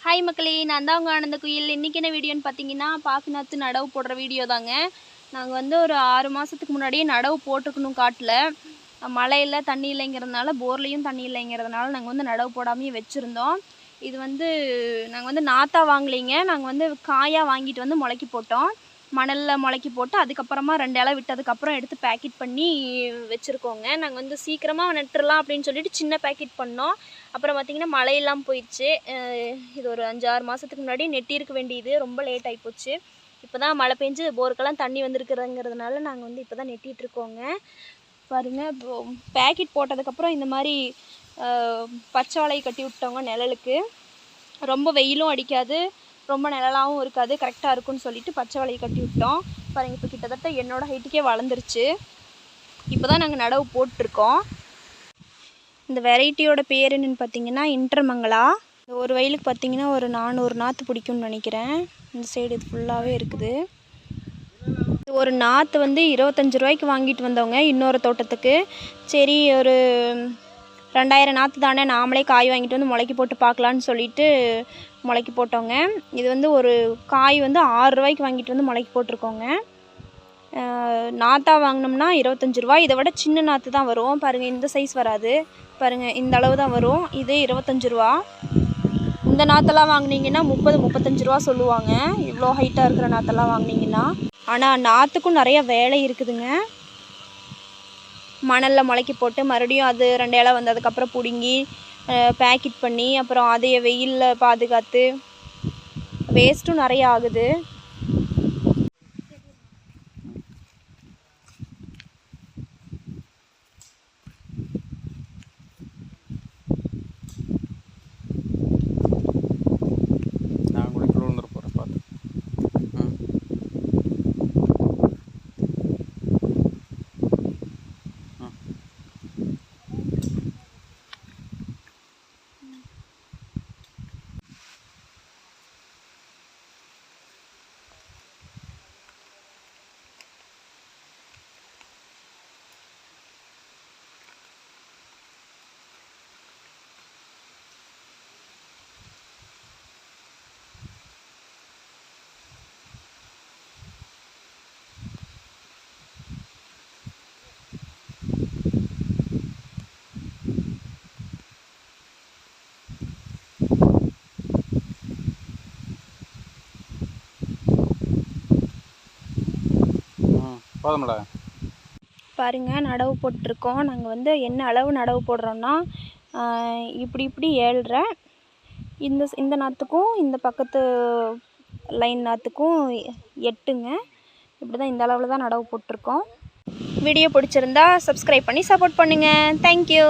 Hi மக்களே, நான் தான் உங்கள் ஆனந்த குயில். இன்றைக்கி என்ன வீடியோன்னு பார்த்தீங்கன்னா, பாக்கு நாற்று நடவு போடுற வீடியோ தாங்க. நாங்கள் வந்து ஒரு 6 மாதத்துக்கு முன்னாடியே நடவு போட்டிருக்கணும் காட்டில். மழை இல்லை, தண்ணி இல்லைங்கிறதுனால, போர்லேயும் தண்ணி இல்லைங்கிறதுனால நாங்கள் வந்து நடவு போடாமையே வச்சுருந்தோம். இது வந்து நாங்கள் வந்து நாற்றா வாங்கலைங்க, நாங்கள் வந்து காயாக வாங்கிட்டு வந்து முளைக்கி போட்டோம். மணலில் முளைக்கி போட்டு அதுக்கப்புறமா 2 இலை விட்டதுக்கப்புறம் எடுத்து பேக்கெட் பண்ணி வச்சுருக்கோங்க. நாங்கள் வந்து சீக்கிரமாக நட்டுடலாம் அப்படின்னு சொல்லிட்டு சின்ன பேக்கெட் பண்ணோம். அப்புறம் பார்த்திங்கன்னா மழையெல்லாம் போயிடுச்சு. இது ஒரு 5-6 மாதத்துக்கு முன்னாடி நெட்டிருக்க வேண்டியது, ரொம்ப லேட் ஆகிப்போச்சு. இப்போ தான் மழை பெஞ்சு போருக்கெல்லாம் தண்ணி வந்திருக்குறங்கிறதுனால நாங்கள் வந்து இப்போ தான் நெட்டிகிட்ருக்கோங்க. பாருங்கள், இப்போ பேக்கெட் போட்டதுக்கப்புறம் இந்த மாதிரி பச்சை வலையை கட்டி விட்டோங்க நிழலுக்கு. ரொம்ப வெயிலும் அடிக்காது, ரொம்ப நிழலாகவும் இருக்காது, கரெக்டாக இருக்குன்னு சொல்லிட்டு பச்சை வலையை கட்டி விட்டோம். பாருங்கள், இப்போ கிட்டத்தட்ட என்னோடய ஹைட்டுக்கே வளர்ந்துருச்சு. இப்போ தான் நாங்கள் நடவு போட்டிருக்கோம். இந்த வெரைட்டியோட பேர் என்னென்னு பார்த்தீங்கன்னா இன்டர்மங்களா. இந்த ஒரு வயலுக்கு பார்த்தீங்கன்னா ஒரு 400 நாற்று பிடிக்கும்னு நினைக்கிறேன். இந்த சைடு இது ஃபுல்லாகவே இருக்குது. ஒரு நாற்று வந்து 25 ரூபாய்க்கு வாங்கிட்டு வந்தவங்க இன்னொரு தோட்டத்துக்கு. சரி, ஒரு 2000 நாற்று தானே, நாமளே காய் வாங்கிட்டு வந்து முளைக்கி போட்டு பார்க்கலான்னு சொல்லிட்டு முளைக்கி போட்டோங்க. இது வந்து ஒரு காய் வந்து 6 ரூபாய்க்கு வாங்கிட்டு வந்து முளைக்கி போட்டிருக்கோங்க. நாற்றா வாங்கினோம்னா 25 ரூபா. இதை விட சின்ன நாற்று தான் வரும். பாருங்கள், இந்த சைஸ் வராது. பாருங்கள், இந்த அளவு தான் வரும். இது 25 ரூபா. இந்த நாற்றெல்லாம் வாங்கினீங்கன்னா 30-35 ரூபா சொல்லுவாங்க, இவ்வளோ ஹைட்டாக இருக்கிற நாற்றெல்லாம் வாங்கினீங்கன்னா. ஆனால் நாற்றுக்கும் நிறைய வேலை இருக்குதுங்க. மணலில் முளைக்கி போட்டு மறுபடியும் அது 2 இலை வந்ததுக்கப்புறம் பிடுங்கி பேக்கெட் பண்ணி அப்புறம் அதைய வெயிலில் பாதுகாத்து வேஸ்ட்டும் நிறைய ஆகுது. பாருங்கள், நடவு போட்டிருக்கோம். நாங்கள் வந்து என்ன அளவு நடவு போடுறோன்னா, இப்படி 7.5, இந்த நாற்றுக்கும் இந்த பக்கத்து லைன் நாற்றுக்கும் 8ங்க. இப்படி தான், இந்த அளவில் தான் நடவு போட்டிருக்கோம். வீடியோ பிடிச்சிருந்தா சப்ஸ்கிரைப் பண்ணி சப்போர்ட் பண்ணுங்கள். தேங்க்யூ.